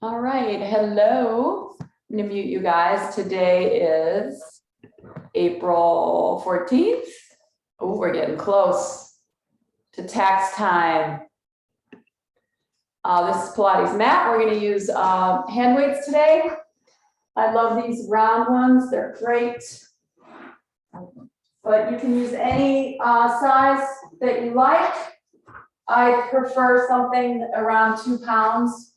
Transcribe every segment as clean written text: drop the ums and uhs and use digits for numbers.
All right, hello. I'm gonna mute you guys. Today is April 14th. Oh, we're getting close to tax time. This is Pilates mat. We're gonna use hand weights today. I love these round ones, they're great. But you can use any size that you like. I prefer something around 2 pounds.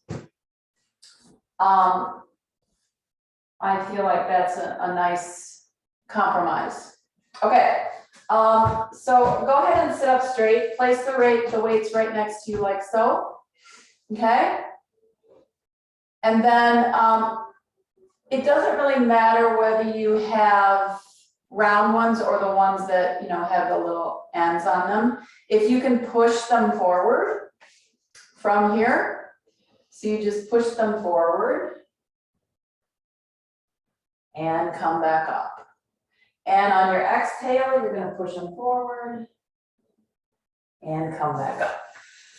I feel like that's a nice compromise. Okay, so go ahead and sit up straight. Place the weights right next to you like so. Okay? And then it doesn't really matter whether you have round ones or the ones that, you know, have the little ends on them. If you can push them forward from here, so you just push them forward and come back up. And on your exhale, you're going to push them forward and come back up.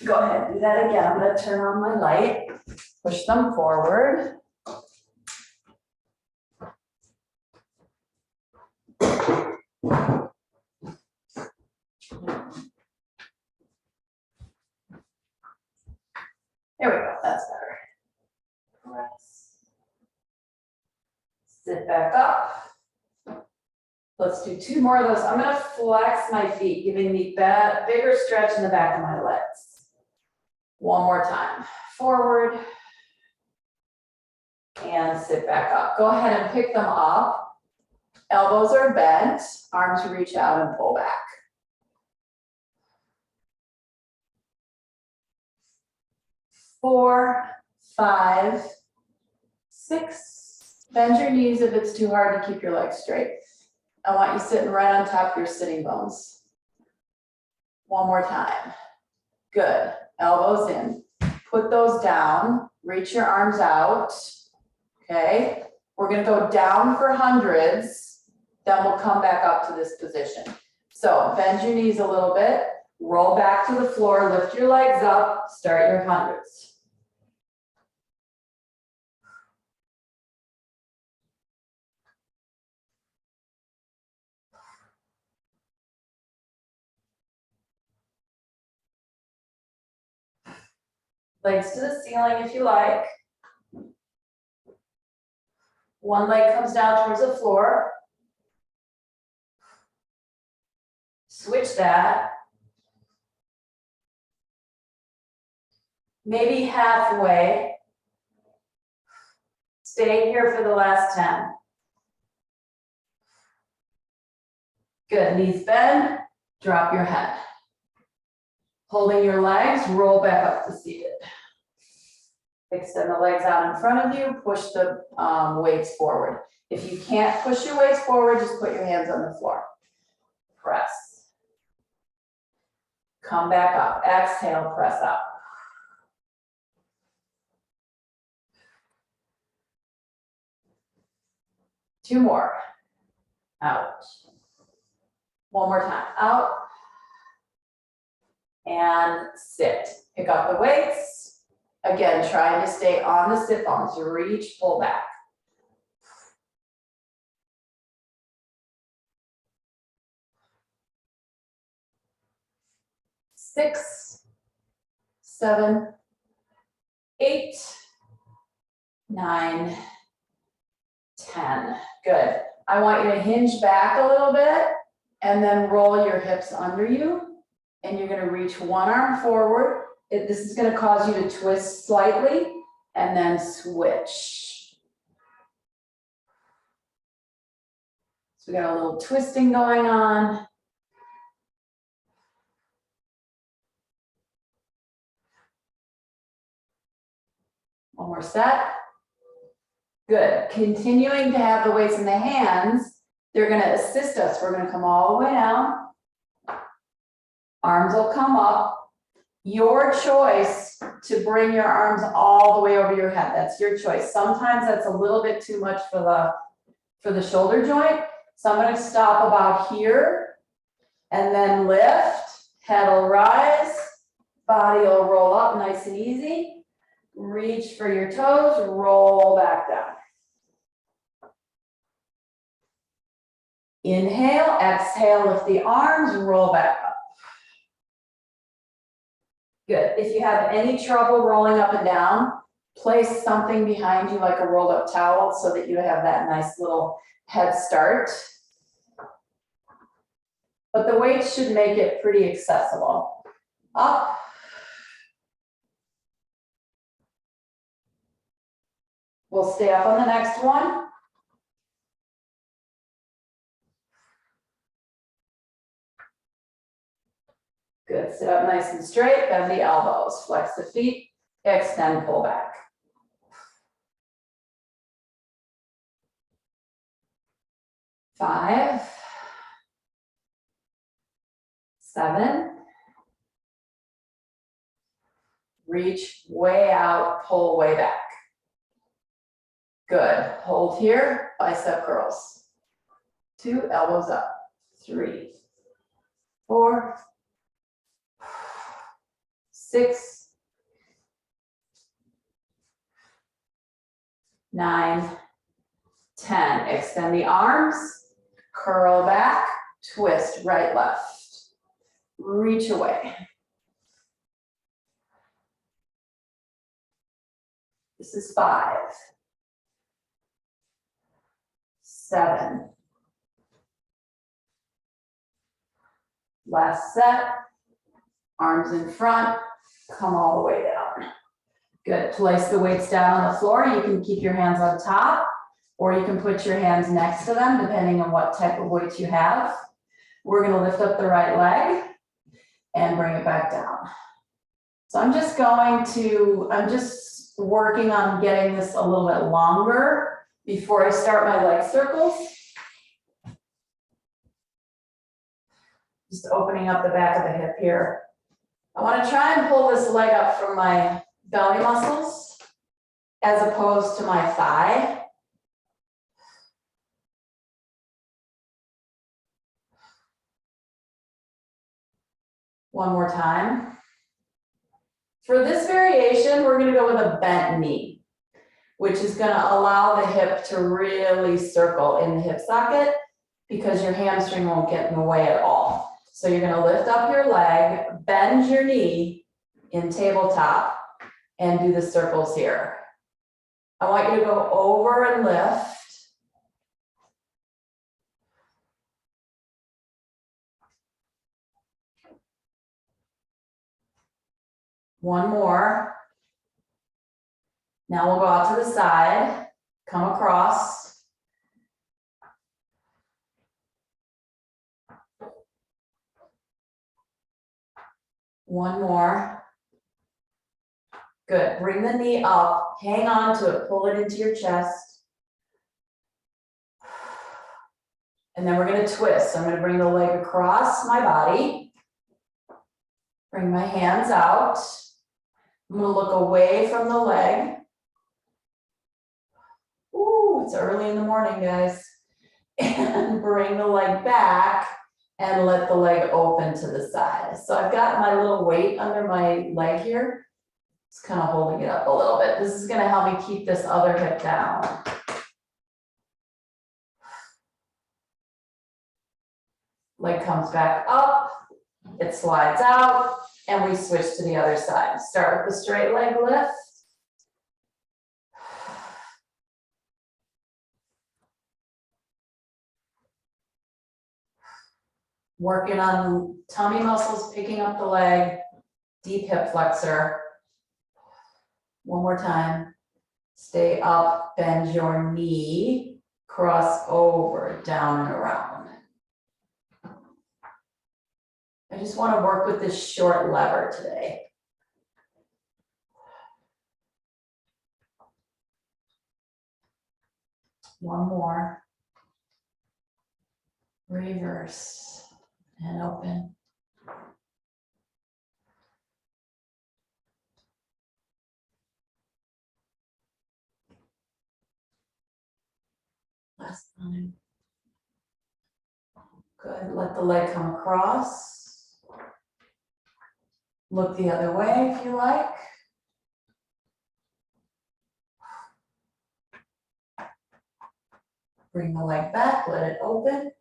Go ahead, do that again. I'm going to turn on my light, push them forward. There we go, that's better. Press. Sit back up. Let's do 2 more of those. I'm gonna flex my feet, giving me bigger stretch in the back of my legs. 1 more time. Forward. And sit back up. Go ahead and pick them up. Elbows are bent, arms reach out and pull back. 4, 5, 6. Bend your knees if it's too hard to keep your legs straight. I want you sitting right on top of your sitting bones. 1 more time. Good. Elbows in. Put those down. Reach your arms out. Okay. We're going to go down for hundreds. Then we'll come back up to this position. So bend your knees a little bit. Roll back to the floor. Lift your legs up. Start your hundreds. Legs to the ceiling if you like. 1 leg comes down towards the floor. Switch that. Maybe halfway. Stay here for the last 10. Good, knees bend, drop your head. Holding your legs, roll back up to seated. Extend the legs out in front of you, push the weights forward. If you can't push your weights forward, just put your hands on the floor. Press. Come back up, exhale, press up. Two more. Out. 1 more time. Out. And sit. Pick up the weights. Again, trying to stay on the sit bones. Reach, pull back. Six, 7, 8, 9, 10. Good. I want you to hinge back a little bit and then roll your hips under you. And you're going to reach 1 arm forward. This is going to cause you to twist slightly and then switch. So we got a little twisting going on. One more set. Good. Continuing to have the weights in the hands, they're going to assist us. We're going to come all the way down. Arms will come up. Your choice to bring your arms all the way over your head. That's your choice. Sometimes that's a little bit too much for the shoulder joint. So I'm going to stop about here and then lift. Head will rise. Body will roll up nice and easy. Reach for your toes, roll back down. Inhale, exhale, lift the arms, roll back up. Good. If you have any trouble rolling up and down, place something behind you like a rolled up towel so that you have that nice little head start. But the weights should make it pretty accessible. Up. We'll stay up on the next one. Good. Sit up nice and straight, bend the elbows, flex the feet, extend, pull back. 5, 7. Reach way out, pull way back. Good. Hold here, bicep curls. 2, elbows up. 3, 4, 6, 9, 10. Extend the arms, curl back, twist right, left. Reach away. This is 5, 7. Last set. Arms in front, come all the way down. Good. Place the weights down on the floor. You can keep your hands on top, or you can put your hands next to them, depending on what type of weights you have. We're going to lift up the right leg and bring it back down. So I'm just working on getting this a little bit longer before I start my leg circles. Just opening up the back of the hip here. I want to try and pull this leg up from my belly muscles as opposed to my thigh. One more time. For this variation, we're going to go with a bent knee, which is going to allow the hip to really circle in the hip socket because your hamstring won't get in the way at all. So you're going to lift up your leg, bend your knee in tabletop, and do the circles here. I want you to go over and lift. One more. Now we'll go out to the side, come across. One more. Good. Bring the knee up, hang on to it, pull it into your chest. And then we're going to twist. So I'm going to bring the leg across my body. Bring my hands out. I'm going to look away from the leg. Ooh, it's early in the morning, guys. And bring the leg back and let the leg open to the side. So I've got my little weight under my leg here. It's kind of holding it up a little bit. This is going to help me keep this other hip down. Leg comes back up, it slides out, and we switch to the other side. Start with the straight leg lift. Working on tummy muscles, picking up the leg, deep hip flexor. One more time. Stay up, bend your knee, cross over, down and around. I just want to work with this short lever today. One more. Reverse and open. Last time. Good. Let the leg come across. Look the other way if you like. Bring the leg back, let it open.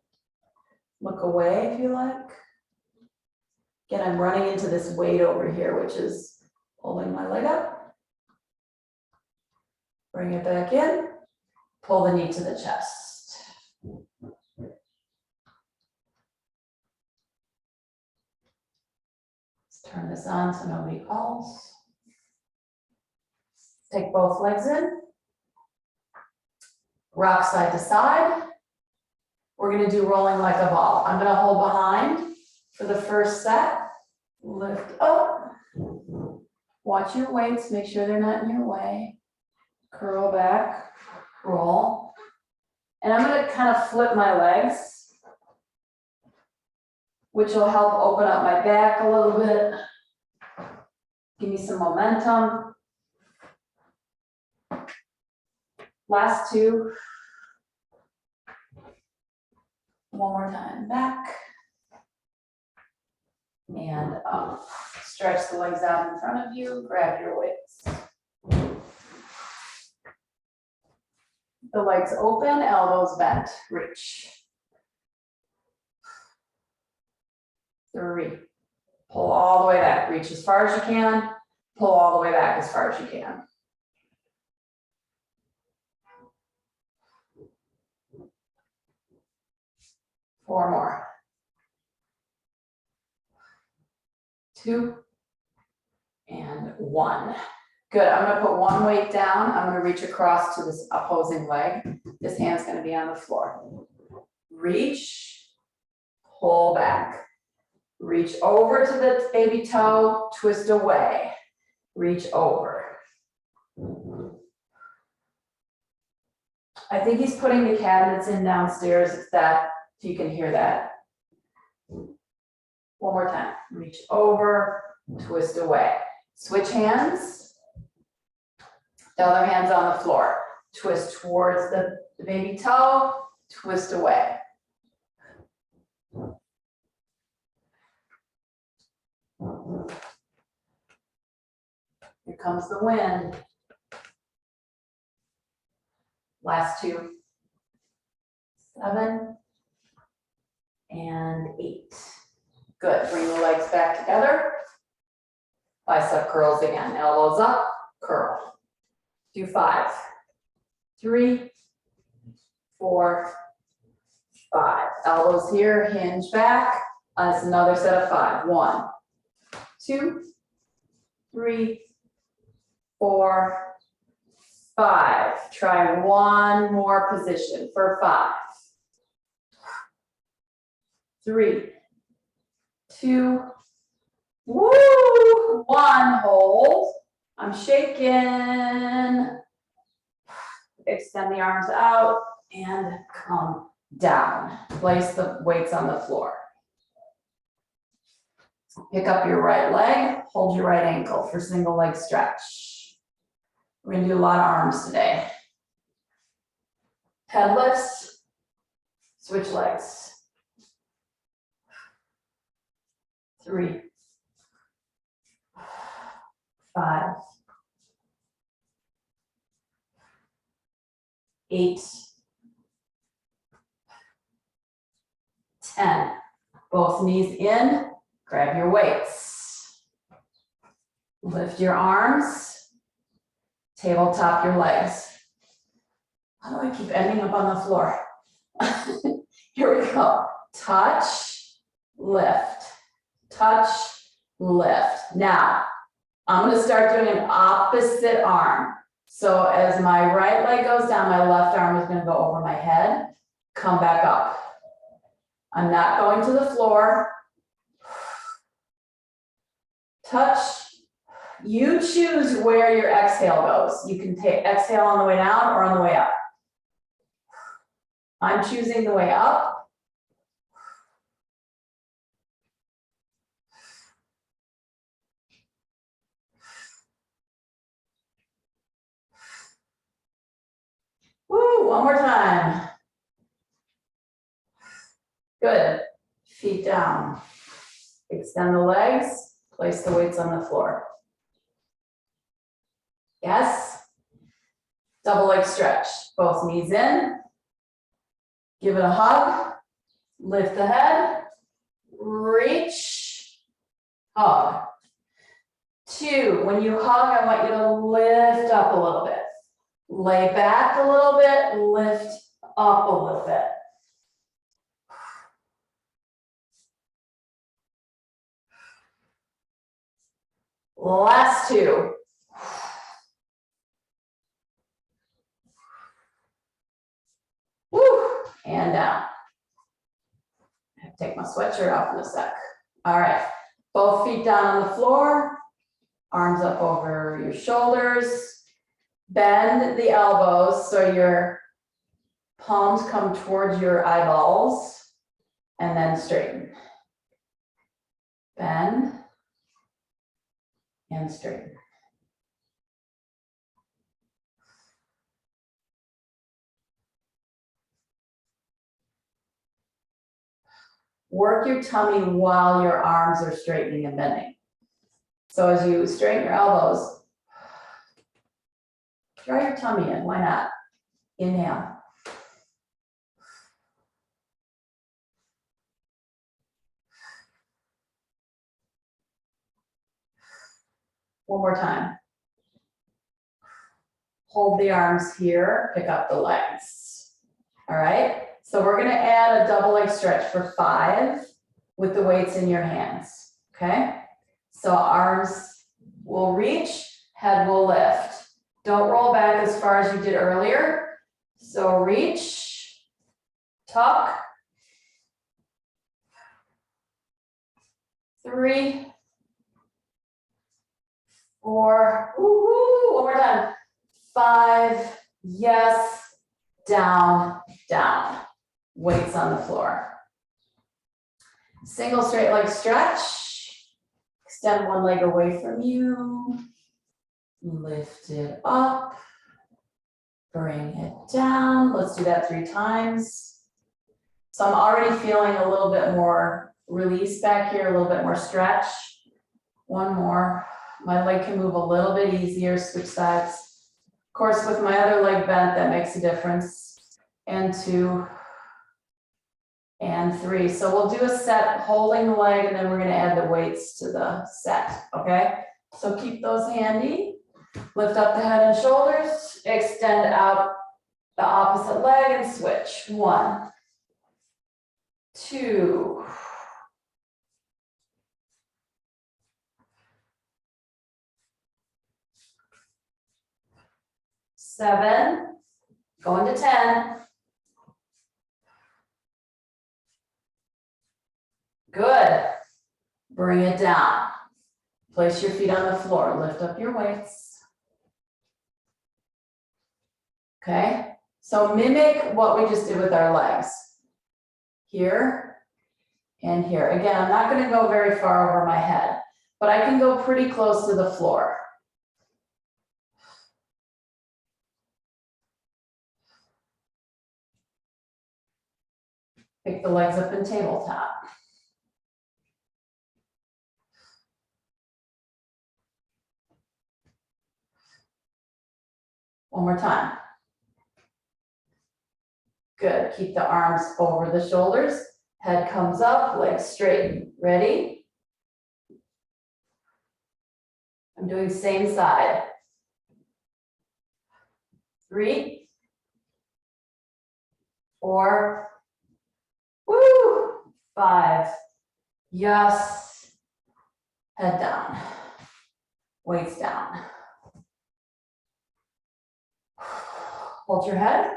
Look away if you like. Again, I'm running into this weight over here, which is holding my leg up. Bring it back in. Pull the knee to the chest. Let's turn this on so nobody calls. Take both legs in. Rock side to side. We're gonna do rolling like a ball. I'm gonna hold behind for the first set. Lift up. Watch your weights, make sure they're not in your way. Curl back, roll. And I'm gonna kind of flip my legs, which will help open up my back a little bit. Give me some momentum. Last two. One more time, back. And up. Stretch the legs out in front of you, grab your weights. The legs open, elbows bent, reach. 3. Pull all the way back, reach as far as you can, pull all the way back as far as you can. 4 more. 2 and 1. Good, I'm gonna put one weight down. I'm gonna reach across to this opposing leg. This hand's gonna be on the floor. Reach, pull back. Reach over to the baby toe, twist away. Reach over. I think he's putting the cabinets in downstairs, if you can hear that. One more time, reach over, twist away. Switch hands. The other hand's on the floor. Twist towards the baby toe, twist away. Here comes the wind. Last 2. 7 and 8. Good, bring the legs back together. Bicep curls again, elbows up, curl. Do 5, 3, 4, 5. Elbows here, hinge back. That's another set of 5. 1, 2, 3, 4, 5. Try one more position for 5. 3, 2, woo, 1, hold. I'm shaking. Extend the arms out and come down. Place the weights on the floor. Pick up your right leg, hold your right ankle for single leg stretch. We're gonna do a lot of arms today. Head lifts, switch legs. 3, 5, 8, 10. Both knees in, grab your weights. Lift your arms, tabletop your legs. How do I keep ending up on the floor? Here we go. Touch, lift, touch, lift. Now, I'm gonna start doing an opposite arm. So as my right leg goes down, my left arm is gonna go over my head, come back up. I'm not going to the floor. Touch. You choose where your exhale goes. You can take exhale on the way down or on the way up. I'm choosing the way up. Woo, one more time. Good. Feet down. Extend the legs. Place the weights on the floor. Yes. Double leg stretch. Both knees in. Give it a hug, lift the head, reach, hug. 2, when you hug, I want you to lift up a little bit. Lay back a little bit, lift up a little bit. Last 2. Woo, and down. I have to take my sweatshirt off in a sec. All right, both feet down on the floor, arms up over your shoulders. Bend the elbows so your palms come towards your eyeballs, and then straighten. Bend and straighten. Work your tummy while your arms are straightening and bending. So as you straighten your elbows, draw your tummy in, why not? Inhale. One more time. Hold the arms here, pick up the legs. All right, so we're gonna add a double leg stretch for 5 with the weights in your hands, okay? So arms will reach, head will lift. Don't roll back as far as you did earlier. So reach, tuck, 3, 4, woo-hoo, one more time. 5, yes, down, down. Weights on the floor. Single straight leg stretch. Extend one leg away from you. Lift it up. Bring it down. Let's do that 3 times. So I'm already feeling a little bit more release back here, a little bit more stretch. One more. My leg can move a little bit easier, switch sides. Of course, with my other leg bent, that makes a difference. And 2, and 3. So we'll do a set holding the leg, and then we're gonna add the weights to the set, okay? So keep those handy. Lift up the head and shoulders, extend out the opposite leg and switch. 1, 2, 7, going to 10. Good. Bring it down. Place your feet on the floor. Lift up your weights. Okay. So mimic what we just did with our legs. Here and here. Again, I'm not going to go very far over my head, but I can go pretty close to the floor. Pick the legs up in tabletop. One more time. Good. Keep the arms over the shoulders. Head comes up, legs straighten. Ready? I'm doing same side. 3, 4, woo, 5. Yes. Head down. Weights down. Hold your head.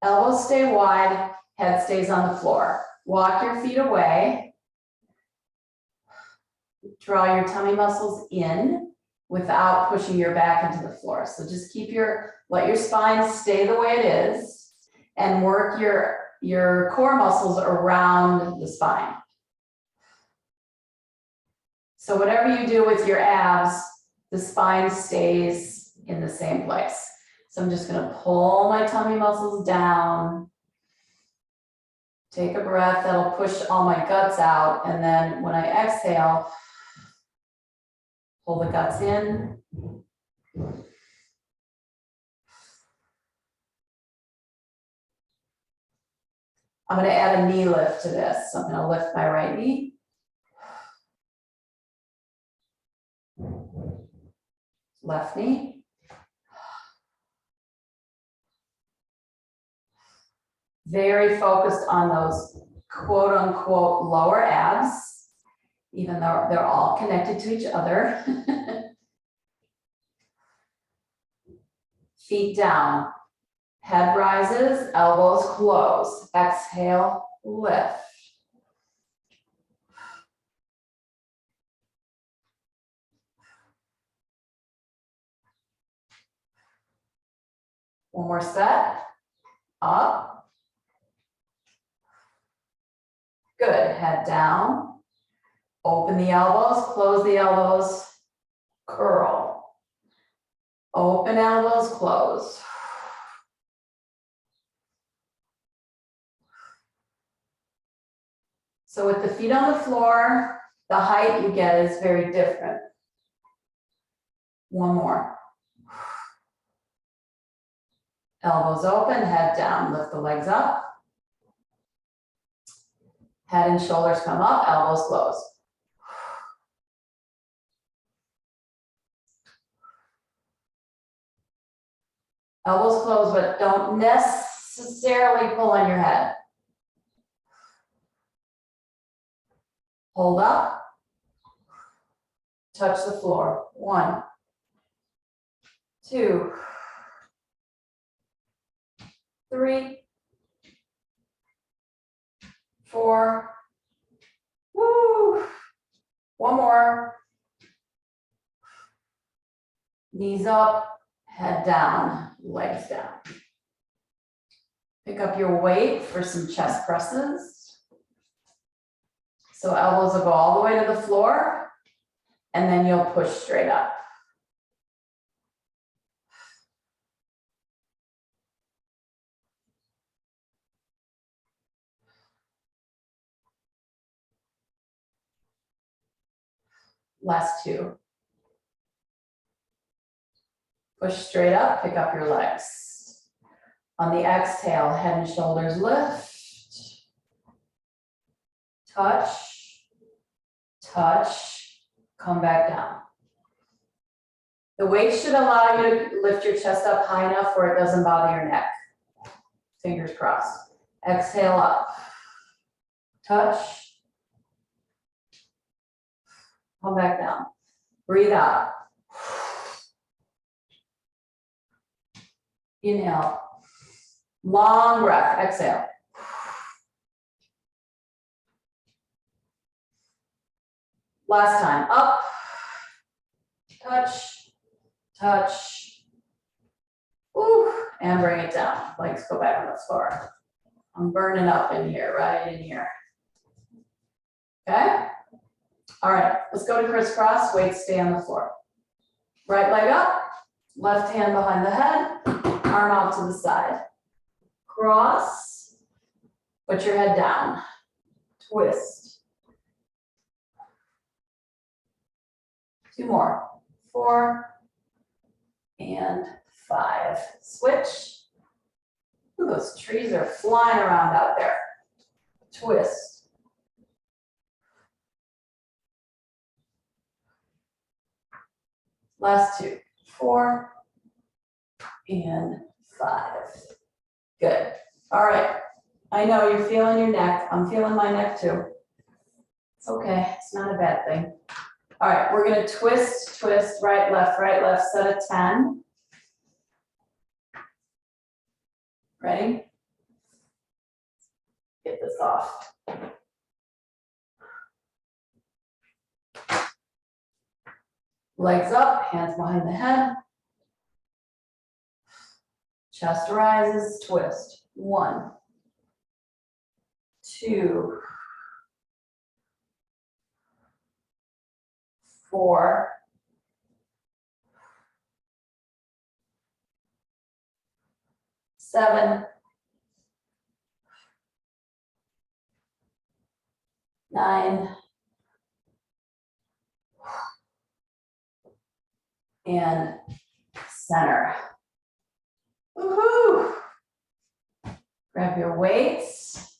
Elbows stay wide, head stays on the floor. Walk your feet away. Draw your tummy muscles in without pushing your back into the floor. So just let your spine stay the way it is and work your core muscles around the spine. So whatever you do with your abs, the spine stays in the same place. So I'm just gonna pull my tummy muscles down. Take a breath, that'll push all my guts out. And then when I exhale, pull the guts in. I'm gonna add a knee lift to this. So I'm gonna lift my right knee. Left knee. Very focused on those quote unquote lower abs, even though they're all connected to each other. Feet down, head rises, elbows close. Exhale, lift. One more set, up. Good, head down. Open the elbows, close the elbows, curl. Open elbows, close. So with the feet on the floor, the height you get is very different. One more. Elbows open, head down, lift the legs up. Head and shoulders come up, elbows close. Elbows close, but don't necessarily pull on your head. Hold up. Touch the floor. 1, 2, 3, 4. Woo. One more. Knees up, head down, legs down. Pick up your weight for some chest presses. So elbows will go all the way to the floor, and then you'll push straight up. Last 2. Push straight up, pick up your legs. On the exhale, head and shoulders lift. Touch, touch, come back down. The weight should allow you to lift your chest up high enough where it doesn't bother your neck. Fingers crossed. Exhale up. Touch. Come back down. Breathe out. Inhale. Long breath. Exhale. Last time. Up. Touch. Touch. Ooh. And bring it down. Legs go back on the floor. I'm burning up in here, right in here. Okay? All right, let's go to crisscross. Weights stay on the floor. Right leg up, left hand behind the head, arm out to the side. Cross, put your head down. Twist. 2 more. 4 and 5. Switch. Ooh, those trees are flying around out there. Twist. Last 2. 4 and 5. Good. All right. I know you're feeling your neck. I'm feeling my neck too. It's okay. It's not a bad thing. All right. We're going to twist, twist, right, left, set of 10. Ready? Get this off. Legs up, hands behind the head. Chest rises, twist. 1, 2, 4, 7, 9, and center. Woohoo! Grab your weights.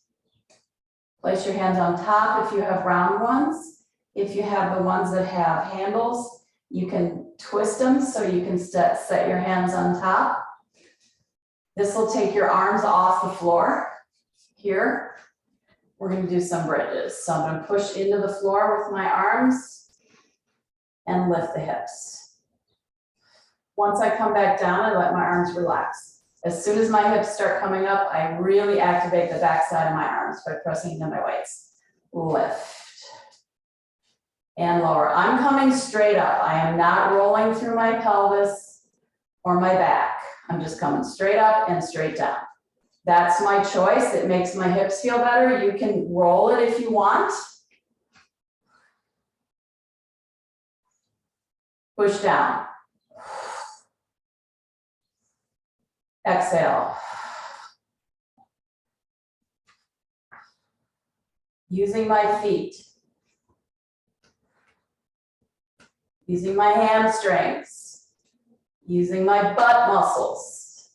Place your hands on top if you have round ones. If you have the ones that have handles, you can twist them so you can set your hands on top. This will take your arms off the floor. Here, we're going to do some bridges. So I'm going to push into the floor with my arms and lift the hips. Once I come back down, I let my arms relax. As soon as my hips start coming up, I really activate the back side of my arms by pressing into my weights. Lift and lower. I'm coming straight up. I am not rolling through my pelvis or my back. I'm just coming straight up and straight down. That's my choice. It makes my hips feel better. You can roll it if you want. Push down. Exhale. Using my feet. Using my hamstrings. Using my butt muscles.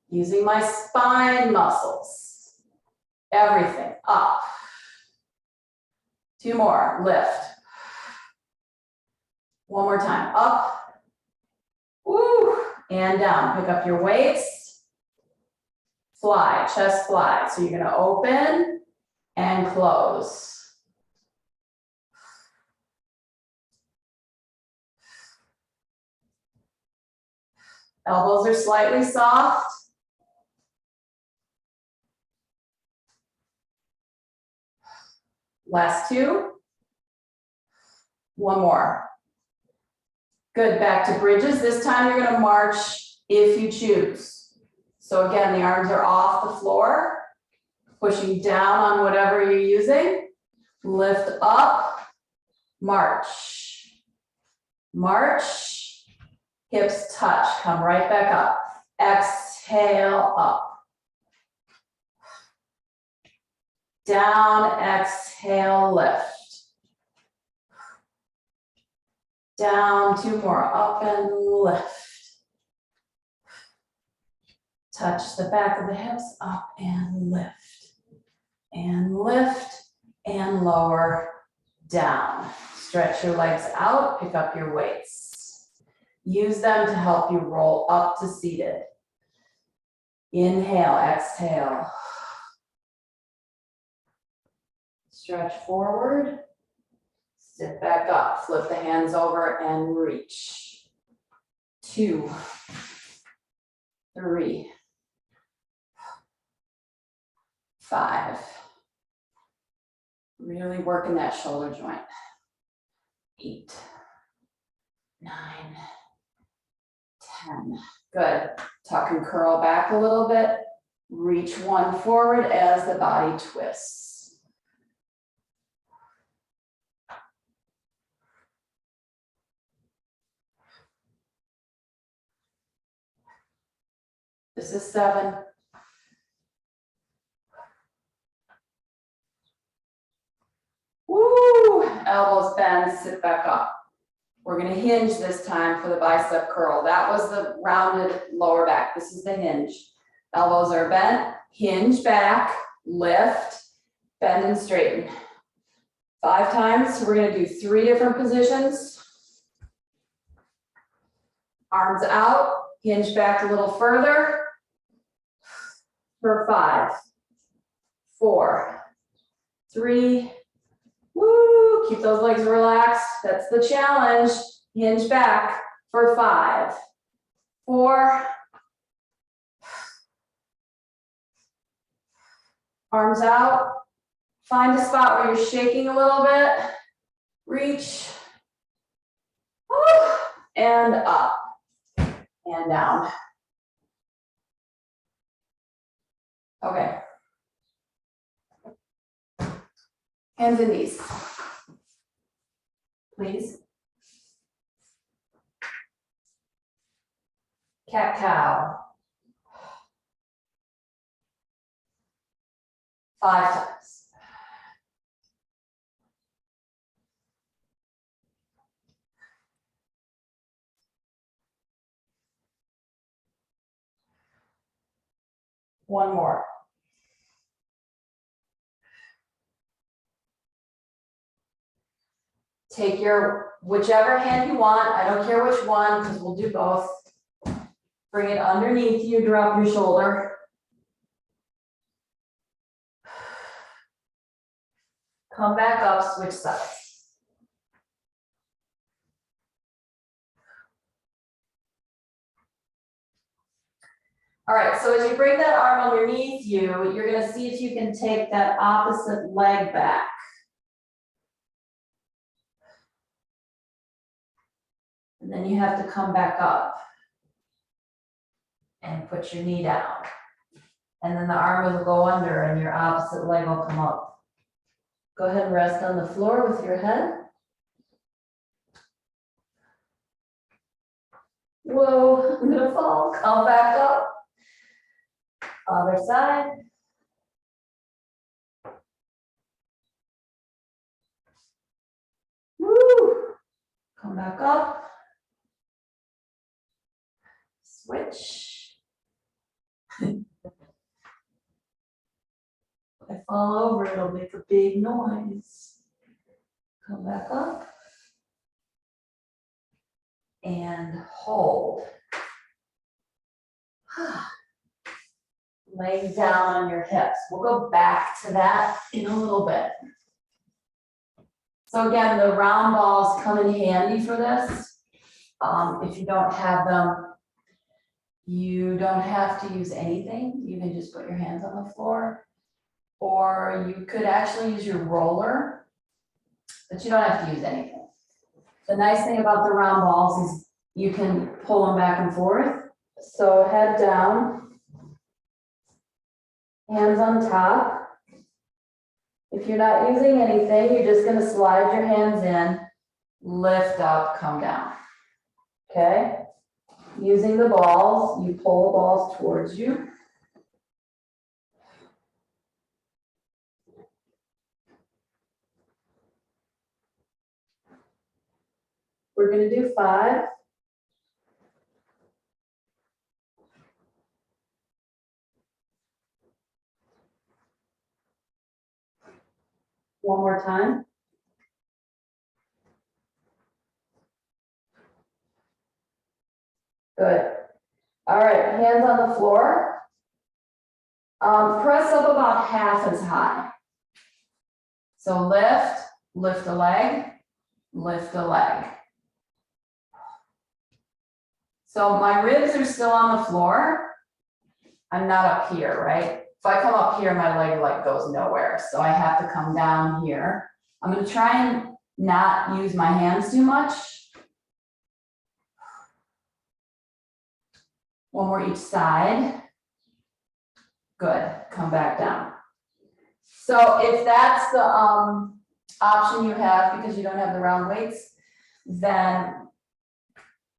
Using my spine muscles. Everything. Up. 2 more. Lift. 1 more time. Up. Woo. And down. Pick up your weights. Fly. Chest fly. So you're going to open and close. Elbows are slightly soft. Last 2. 1 more. Good, back to bridges. This time you're going to march if you choose. So again, the arms are off the floor, pushing down on whatever you're using. Lift up, march. March, hips touch, come right back up. Exhale, up. Down, exhale, lift. Down, 2 more, up and lift. Touch the back of the hips, up and lift. And lift and lower, down. Stretch your legs out, pick up your weights. Use them to help you roll up to seated. Inhale, exhale. Stretch forward. Sit back up, flip the hands over and reach. 2, 3, 5. Really working that shoulder joint. 8, 9, 10. Good. Tuck and curl back a little bit. Reach one forward as the body twists. This is 7. Woo! Elbows bend, sit back up. We're going to hinge this time for the bicep curl. That was the rounded lower back. This is the hinge. Elbows are bent, hinge back, lift, bend and straighten. 5 times. We're going to do 3 different positions. Arms out, hinge back a little further. For 5, 4, 3, woo, keep those legs relaxed. That's the challenge. Hinge back for 5, 4, arms out. Find a spot where you're shaking a little bit. Reach, woo, and up, and down. Okay. Hands and knees. Please. Cat cow. 5 times. One more. take your whichever hand you want. I don't care which one, because we'll do both. Bring it underneath you, drop your shoulder. Come back up, switch sides. All right, so as you bring that arm underneath you, you're gonna see if you can take that opposite leg back. And then you have to come back up and put your knee down. And then the arm will go under and your opposite leg will come up. Go ahead and rest on the floor with your head. Whoa, I'm gonna fall. Come back up. Other side. Woo. Come back up. Switch. If I fall over, it'll make a big noise. Come back up. And hold. Laying down on your hips. We'll go back to that in a little bit. So again, the round balls come in handy for this. If you don't have them, you don't have to use anything. You can just put your hands on the floor. Or you could actually use your roller, but you don't have to use anything. The nice thing about the round balls is you can pull them back and forth. So head down, hands on top. If you're not using anything, you're just going to slide your hands in, lift up, come down. Okay? Using the balls, you pull the balls towards you. We're going to do 5. One more time. Good. All right, hands on the floor. Press up about half as high. So lift, lift a leg, lift a leg. So my ribs are still on the floor. I'm not up here, right? If I come up here, my leg like goes nowhere. So I have to come down here. I'm going to try and not use my hands too much. One more each side. Good. Come back down. So if that's the option you have because you don't have the round weights, then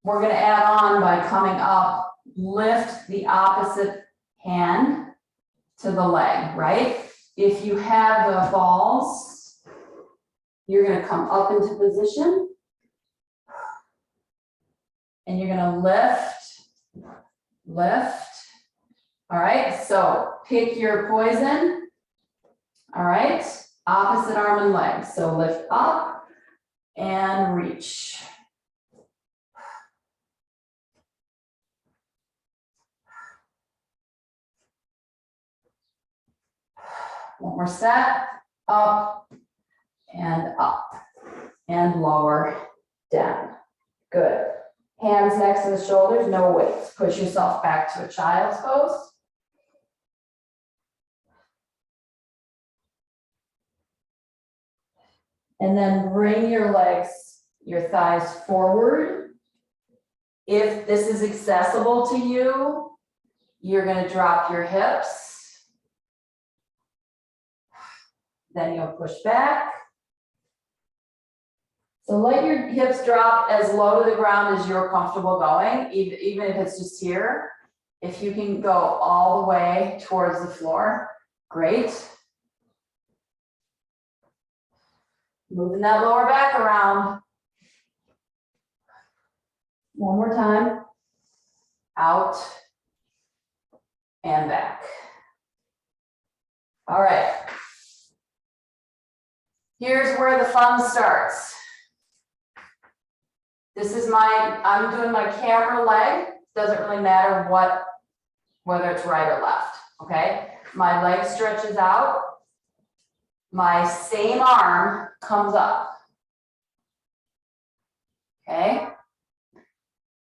we're going to add on by coming up, lift the opposite hand to the leg, right? If you have the balls, you're going to come up into position and you're going to lift, lift. All right, so pick your poison. All right, opposite arm and leg. So lift up and reach. One more set, up and lower, down. Good. Hands next to the shoulders, no weights. Push yourself back to a child's pose. And then bring your legs, your thighs forward. If this is accessible to you, you're going to drop your hips. Then you'll push back. So let your hips drop as low to the ground as you're comfortable going, even if it's just here. If you can go all the way towards the floor, great. Moving that lower back around. One more time. Out and back. All right. Here's where the fun starts. This is I'm doing my camera leg. Doesn't really matter whether it's right or left, okay? My leg stretches out. My same arm comes up. Okay?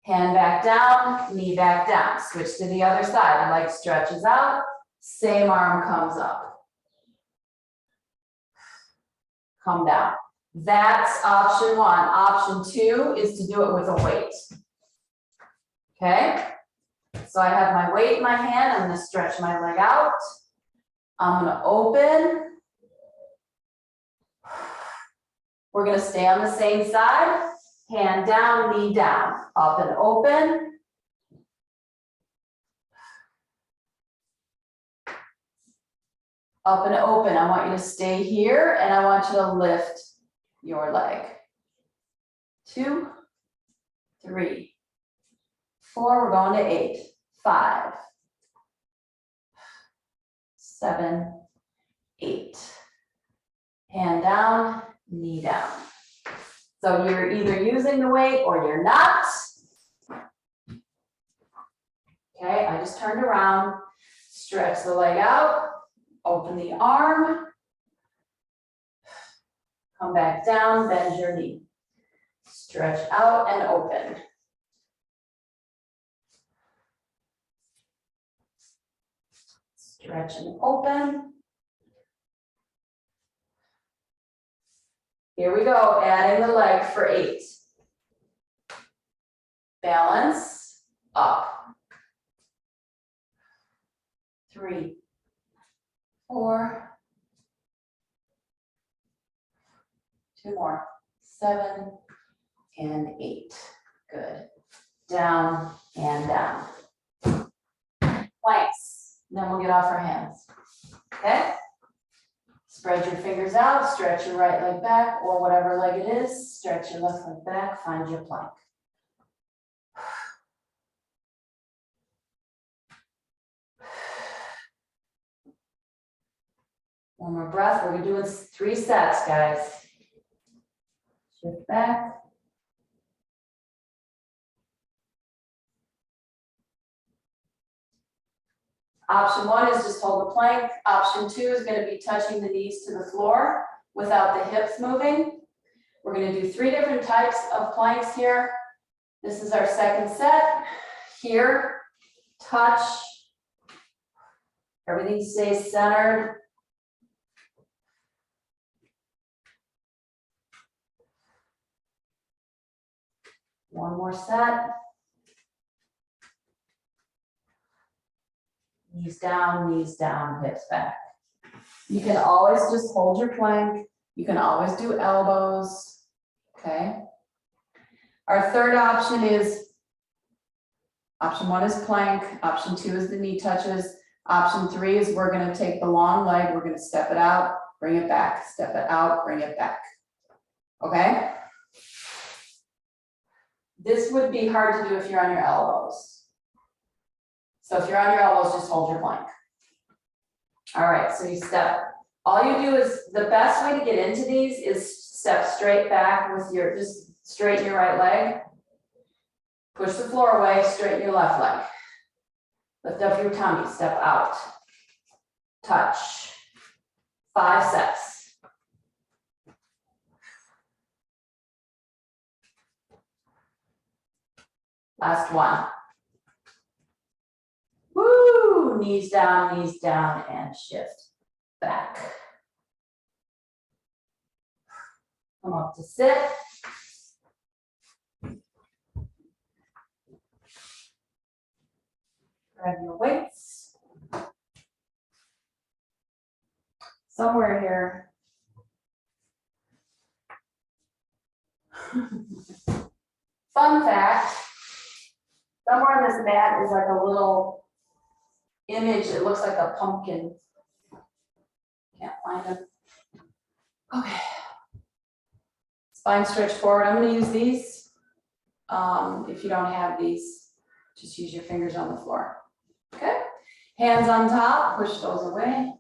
Hand back down, knee back down. Switch to the other side. Leg stretches out, same arm comes up. Come down. That's option one. Option two is to do it with a weight. Okay? So I have my weight in my hand. I'm going to stretch my leg out. I'm going to open. We're going to stay on the same side. Hand down, knee down. Up and open. Up and open. I want you to stay here and I want you to lift your leg. 2, 3, 4. We're going to 8, 5, 7, 8. Hand down, knee down. So you're either using the weight or you're not. Okay, I just turned around, stretch the leg out, open the arm, come back down, bend your knee. Stretch out and open. Stretch and open. Here we go, adding the leg for 8. Balance, up. 3, 4. 2 more. 7 and 8. Good. Down and down. Planks. Then we'll get off our hands. Okay? Spread your fingers out, stretch your right leg back, or whatever leg it is, stretch your left leg back, find your plank. One more breath. We're going to do it 3 sets, guys. Shift back. Option 1 is just hold the plank. Option 2 is going to be touching the knees to the floor without the hips moving. We're going to do 3 different types of planks here. This is our second set. Here, touch. Everything stays centered. One more set. Knees down, hips back. You can always just hold your plank. You can always do elbows, okay? Our third option is, option 1 is plank, option 2 is the knee touches, option 3 is we're gonna take the long leg, we're gonna step it out, bring it back, step it out, bring it back, okay? This would be hard to do if you're on your elbows. So if you're on your elbows, just hold your plank. All right, so you step. All you do is, the best way to get into these is step straight back with your, just straighten your right leg. Push the floor away, straighten your left leg. Lift up your tummy, step out. Touch. 5 sets. Last one. Woo! Knees down, and shift back. Come up to sit. Grab your weights. Somewhere here. Fun fact, somewhere on this mat is like a little image. It looks like a pumpkin. Can't find it. Okay. Spine stretch forward. I'm going to use these. If you don't have these, just use your fingers on the floor. Okay. Hands on top. Push those away.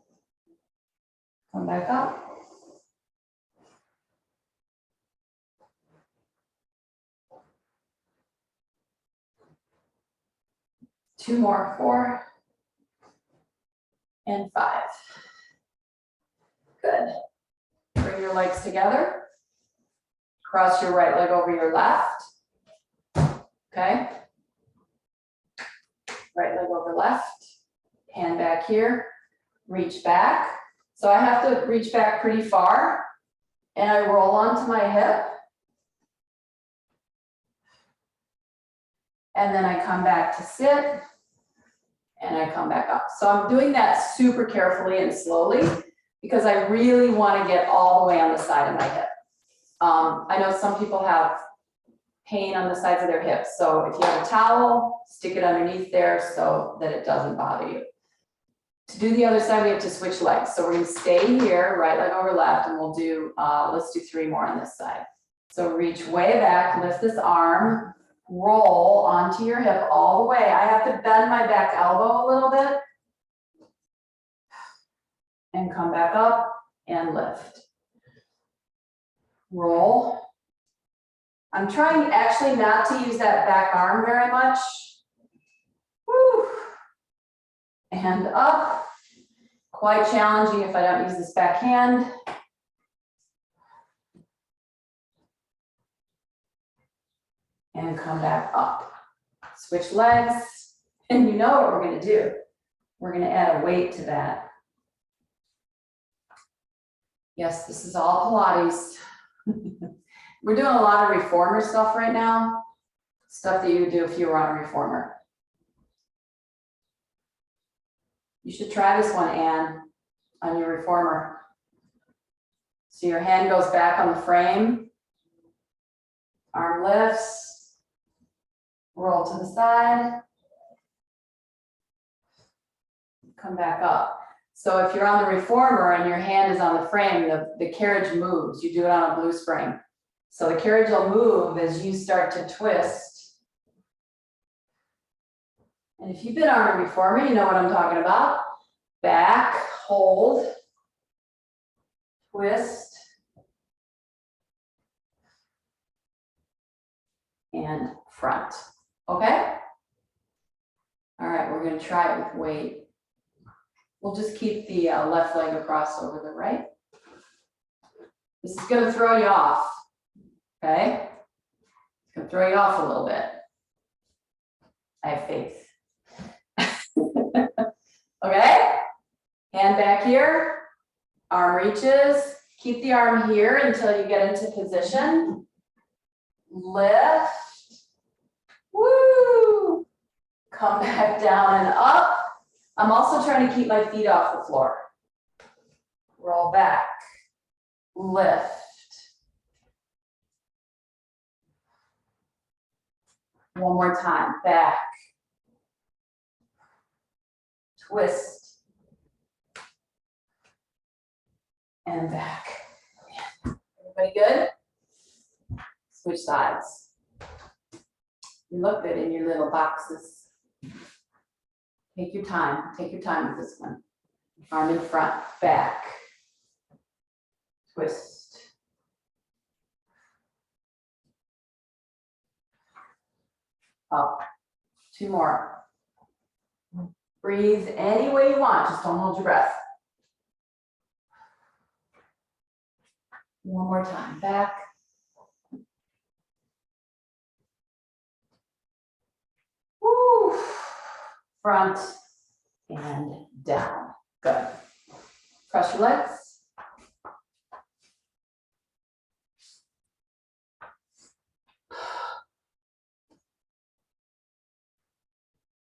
Come back up. 2 more, 4 and 5. Good. Bring your legs together. Cross your right leg over your left. Okay. Right leg over left. Hand back here. Reach back. So I have to reach back pretty far. And I roll onto my hip. And then I come back to sit. And I come back up. So I'm doing that super carefully and slowly because I really want to get all the way on the side of my hip. I know some people have pain on the sides of their hips. So if you have a towel, stick it underneath there so that it doesn't bother you. To do the other side, we have to switch legs. So we're going to stay here, right leg over left, and we'll do, let's do 3 more on this side. So reach way back, lift this arm, roll onto your hip all the way. I have to bend my back elbow a little bit and come back up and lift. Roll. I'm trying actually not to use that back arm very much. Woo. And up. Quite challenging if I don't use this back hand. And come back up. Switch legs. And you know what we're going to do. We're going to add a weight to that. Yes, this is all Pilates. We're doing a lot of reformer stuff right now. Stuff that you would do if you were on a reformer. You should try this one, Anne, on your reformer. So your hand goes back on the frame. Arm lifts. Roll to the side. Come back up. So if you're on the reformer and your hand is on the frame, the carriage moves. You do it on a blue spring. So the carriage will move as you start to twist. And if you've been on a reformer, you know what I'm talking about. Back, hold, twist, and front. Okay? All right, we're going to try it with weight. We'll just keep the left leg across over the right. This is going to throw you off. Okay? It's going to throw you off a little bit. I have faith. Okay? Hand back here. Arm reaches. Keep the arm here until you get into position. Lift. Woo! Come back down and up. I'm also trying to keep my feet off the floor. Roll back. Lift. One more time. Back. Twist. And back. Everybody good? Switch sides. You look good in your little boxes. Take your time with this one. Arm in front, back. Twist. Up. 2 more. Breathe any way you want, just don't hold your breath. One more time, back. Woo. Front and down. Good. Cross your legs.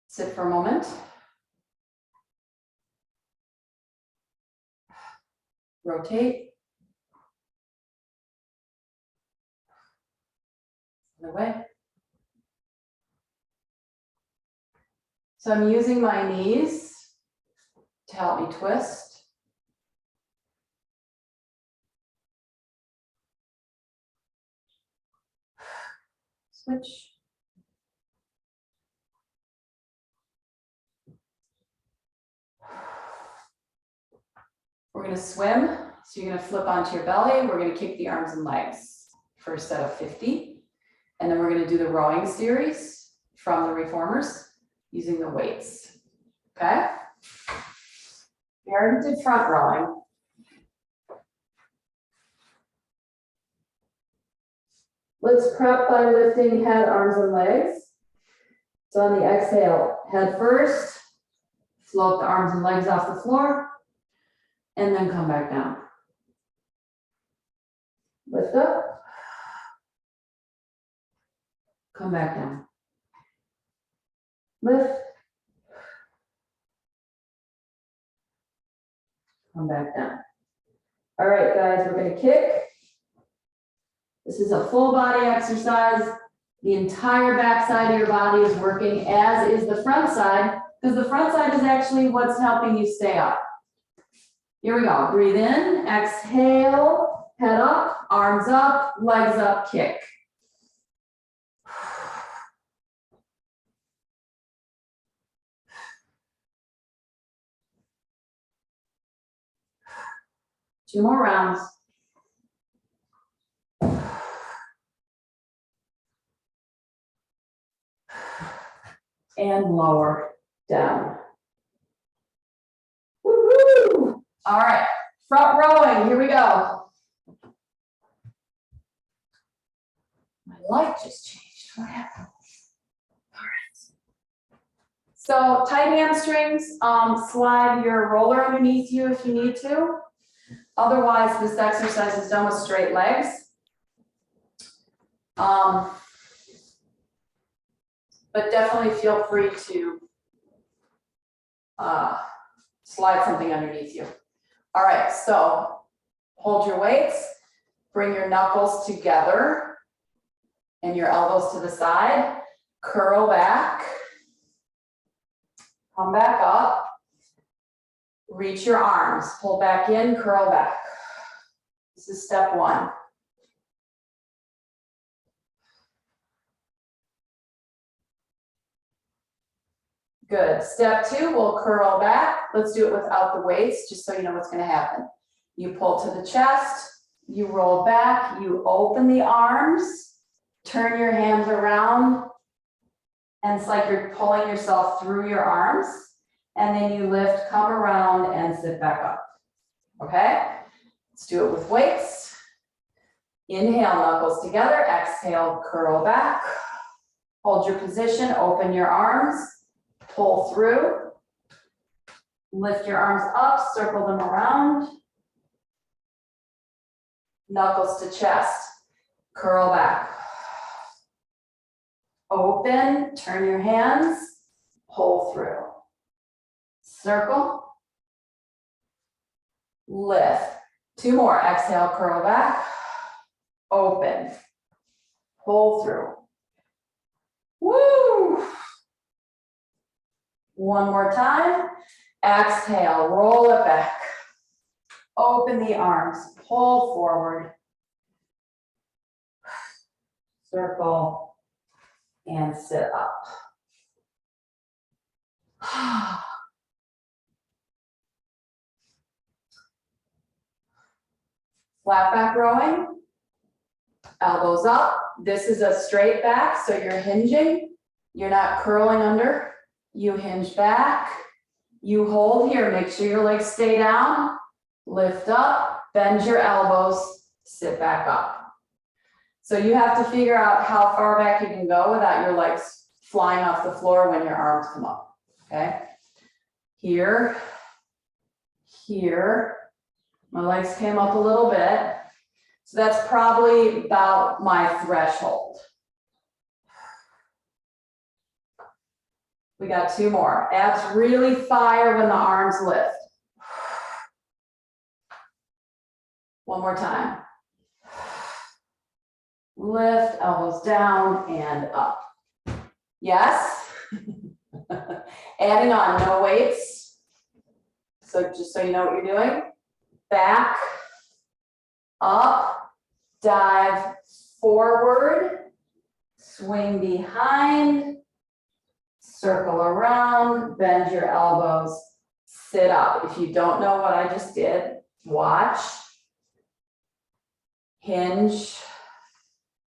Sit for a moment. Rotate. Other way. So I'm using my knees to help me twist. Switch. We're going to swim. So you're going to flip onto your belly. We're going to kick the arms and legs for a set of 50. And then we're going to do the rowing series from the reformers. using the weights, okay? We already did front rowing. Let's prep by lifting head, arms, and legs. So on the exhale, head first, float the arms and legs off the floor, and then come back down. Lift up, come back down. Lift, come back down. All right, guys, we're gonna kick. This is a full body exercise. The entire back side of your body is working, as is the front side, because the front side is actually what's helping you stay up. Here we go. Breathe in, exhale, head up, arms up, legs up, kick. Two more rounds. And lower down. Woo-hoo! All right, front rowing, here we go. My light just changed, what happened? All right. So tight hamstrings, slide your roller underneath you if you need to. Otherwise, this exercise is done with straight legs. But definitely feel free to slide something underneath you. All right, so hold your weights, bring your knuckles together and your elbows to the side, curl back, come back up, reach your arms, pull back in, curl back. This is step one. Good. Step two, we'll curl back. Let's do it without the weights, just so you know what's going to happen. You pull to the chest, you roll back, you open the arms, turn your hands around, and it's like you're pulling yourself through your arms, and then you lift, come around, and sit back up. Okay? Let's do it with weights. Inhale, knuckles together. Exhale, curl back. Hold your position, open your arms. Pull through, lift your arms up, circle them around, knuckles to chest, curl back. Open, turn your hands, pull through. Circle, lift. Two more, exhale, curl back, open, pull through. Woo! One more time. Exhale, roll it back. Open the arms, pull forward. Circle and sit up. Flat back rowing. Elbows up. This is a straight back, so you're hinging. You're not curling under. You hinge back, you hold here, make sure your legs stay down, lift up, bend your elbows, sit back up. So you have to figure out how far back you can go without your legs flying off the floor when your arms come up, okay? Here, here, my legs came up a little bit. So that's probably about my threshold. We got two more. Abs really fire when the arms lift. One more time. Lift, elbows down and up. Yes. Adding on, no weights. So just so you know what you're doing. Back, up, dive forward, swing behind, circle around, bend your elbows, sit up. If you don't know what I just did, watch, hinge,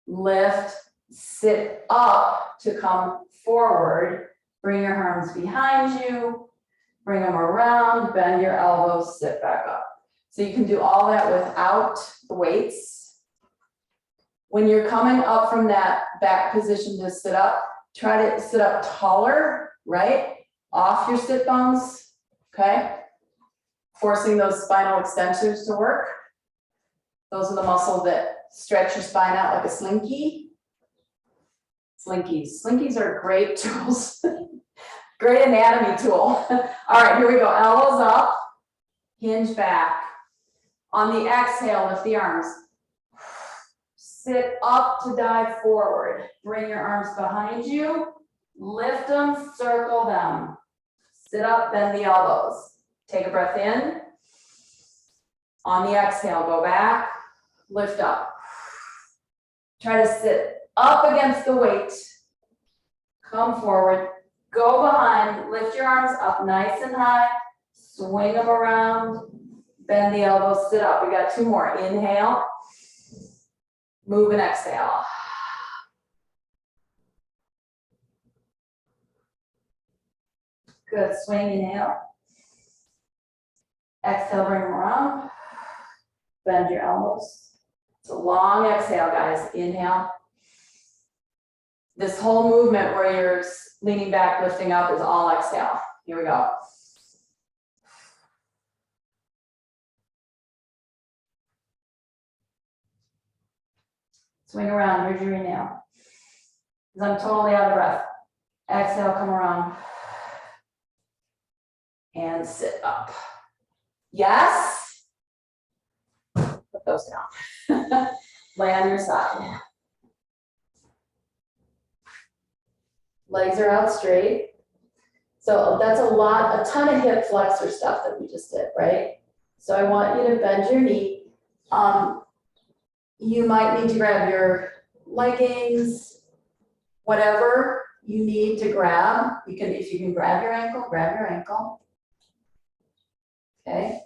lift, sit up to come forward, Bring your arms behind you, bring them around, bend your elbows, sit back up. So you can do all that without the weights. When you're coming up from that back position to sit up, try to sit up taller, right? Off your sit bones, okay? Forcing those spinal extensors to work. Those are the muscles that stretch your spine out like a slinky. Slinkies are great tools. Great anatomy tool. All right, here we go. Elbows up, hinge back. On the exhale, lift the arms. Sit up to dive forward. Bring your arms behind you. Lift them, circle them. Sit up, bend the elbows. Take a breath in. On the exhale, go back, lift up. Try to sit up against the weight. Come forward, go behind, lift your arms up nice and high, swing them around, bend the elbows, sit up. We got two more. Inhale, move and exhale. Good, swing, inhale. Exhale, bring them around. Bend your elbows. It's a long exhale, guys. Inhale. This whole movement where you're leaning back, lifting up is all exhale. Here we go. Swing around, here's your inhale. Because I'm totally out of breath. Exhale, come around. And sit up. Yes? Put those down. Lay on your side. Legs are out straight. So that's a ton of hip flexor stuff that we just did, right? So I want you to bend your knee. You might need to grab your leggings, whatever you need to grab. If you can grab your ankle, grab your ankle. Okay.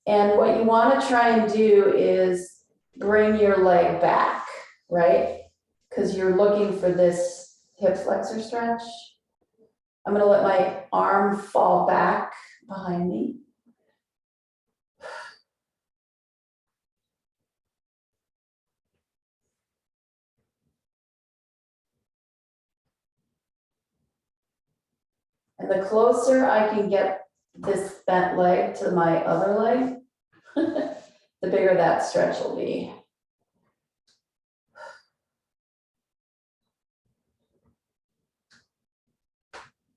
And what you want to try and do is bring your leg back, right? Because you're looking for this hip flexor stretch. I'm going to let my arm fall back behind me. And the closer I can get this bent leg to my other leg, the bigger that stretch will be.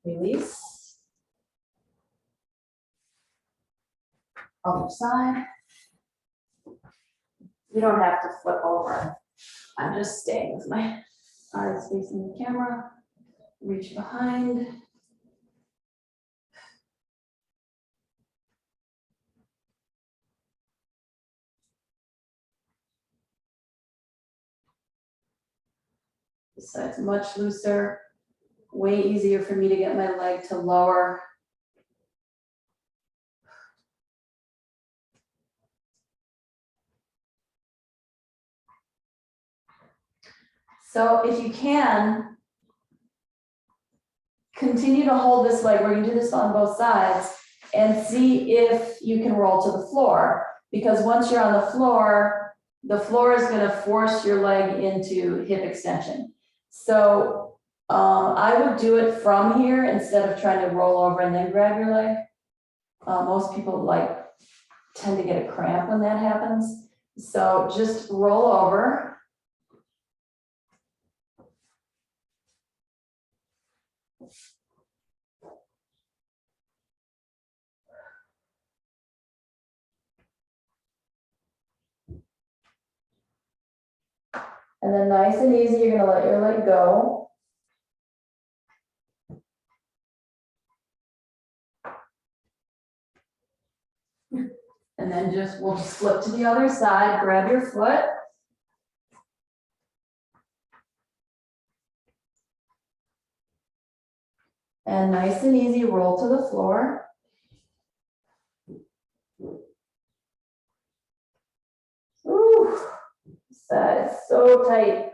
Release. Other side. You don't have to flip over. I'm just staying with my eyes facing the camera. Reach behind. This side's much looser. Way easier for me to get my leg to lower. So if you can, continue to hold this leg. We're going to do this on both sides and see if you can roll to the floor. Because once you're on the floor is going to force your leg into hip extension. So I would do it from here instead of trying to roll over and then grab your leg. Most people tend to get a cramp when that happens. So just roll over. And then nice and easy, you're gonna let your leg go. And then we'll just flip to the other side, grab your foot. And nice and easy, roll to the floor. Ooh, that is so tight.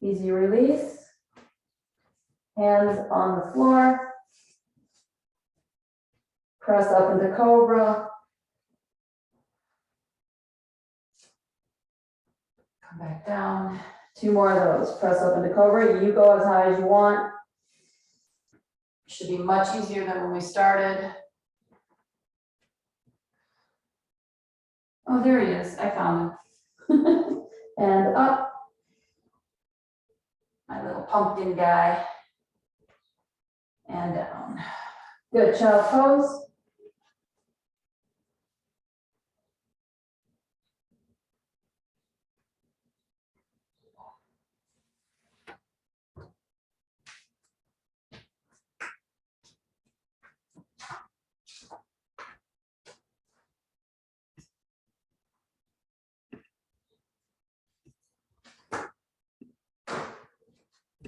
Easy release. Hands on the floor. Press up into cobra. Come back down. 2 more of those. Press up into cobra. You go as high as you want. Should be much easier than when we started. Oh, there he is. I found him. And up. My little pumpkin guy. And down. Good, child pose.